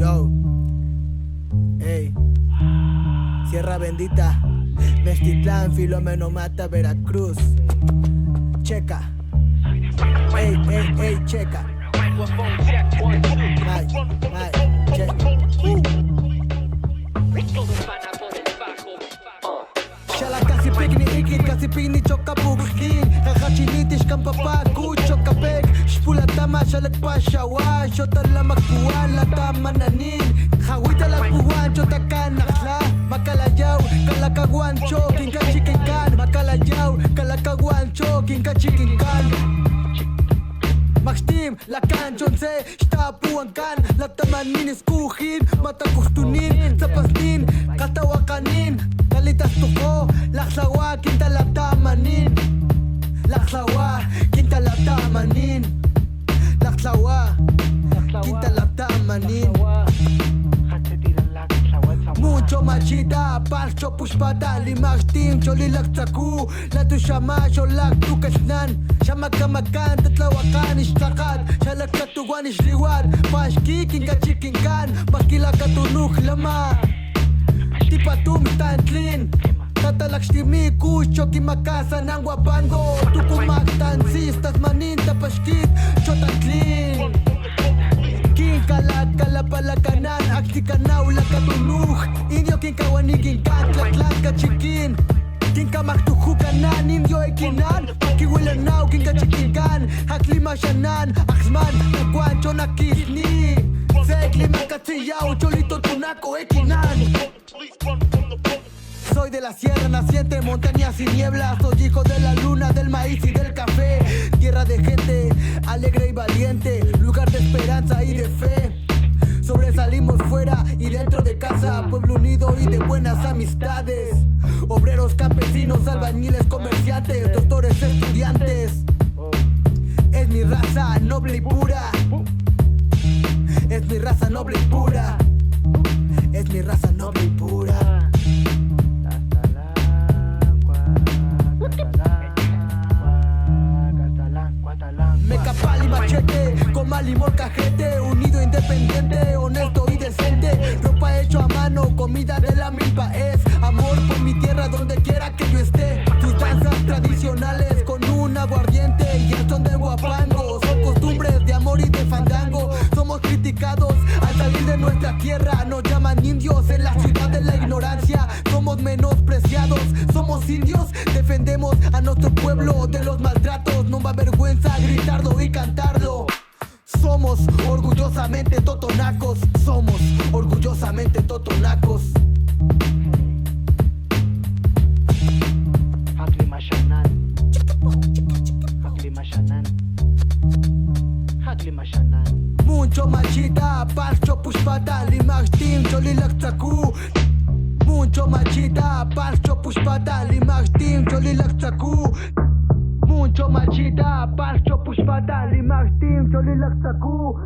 Yo, ey, Sierra Bendita, Mestitlán, Filomeno Mata, Veracruz. Checa, ey, checa. Ay, checa. Shala kasi pikni ikit, kasi pini choka bugskin. Kakachinitish kang papaku, choka pek. Shpula tama, shalag pa shawa. Shota la makuan, la tama nanin. Hawita la kuwan, chota kan nakhla. Makalayaw, kalakaguan choking ka chicken kan. Makalayaw, kalakaguan choking ka chicken kan. Maxtim, la canchon se, shtapuan kan. La tamanin iskuhin, matakustunin. Zapasnin, katawakanin. Kalitas tuko, laksawa, kinta la tamanin. Laksawa, kinta la tamanin. Laksawa, kinta la tamanin. Mucho machida, parcho pushpada, limachtim, choli laksaku. La tu shama, sholak tu kasnan. Shama kamakan, tatlawakan, ishtakat. Shalak katuwan, ishliwad. Pashki, kinka chicken kan. Makila katunuk lama. Tipatum tantlin. Tatalakstimi kucho kimakasa ng wabango. Tukumaktansis, tasmanin tapashkit, chotantlin. King kalapalakanan, aktikanaw lakatunuk. Inyo king kawaniging katlaklat ka chikin. King kamaktukukanan, inyo ikinan. Pakiwilanaw, king ka chikinkan. Haklimasyanan, aksman, nagwancho nakisni. Seklima katsiyaw, cholito tunako ikinan. Soy de la sierra naciente, montañas y nieblas. Soy hijo de la luna, del maíz y del café. Tierra de gente alegre y valiente, lugar de esperanza y de fe. Sobresalimos fuera y dentro de casa, pueblo unido y de buenas amistades. Obreros, campesinos, albañiles, comerciantes, doctores, estudiantes. Es mi raza noble y pura. Es mi raza noble y pura. Es mi raza noble y pura. Mecapal y machete, comal y molcajete. Unido, independiente, honesto y decente. Ropa hecho a mano, comida de la milpa. Es amor por mi tierra donde quiera que yo esté. Tus danzas tradicionales con un aguardiente y el son de guapango. Son costumbres de amor y de fandango. Somos criticados al salir de nuestra tierra. Nos llaman indios en la ciudad de la ignorancia. Somos menospreciados, somos indios. Defendemos a nuestro pueblo de los maltratos. No va vergüenza gritarlo y cantarlo. Somos orgullosamente totonacos. Somos orgullosamente totonacos. Mucho machita, parcho pushpada, limachtim, cholilaktaku. Mucho machita, parcho pushpada, limachtim, cholilaktaku. Mucho machita, parcho pushpada, limachtim, cholilaktaku.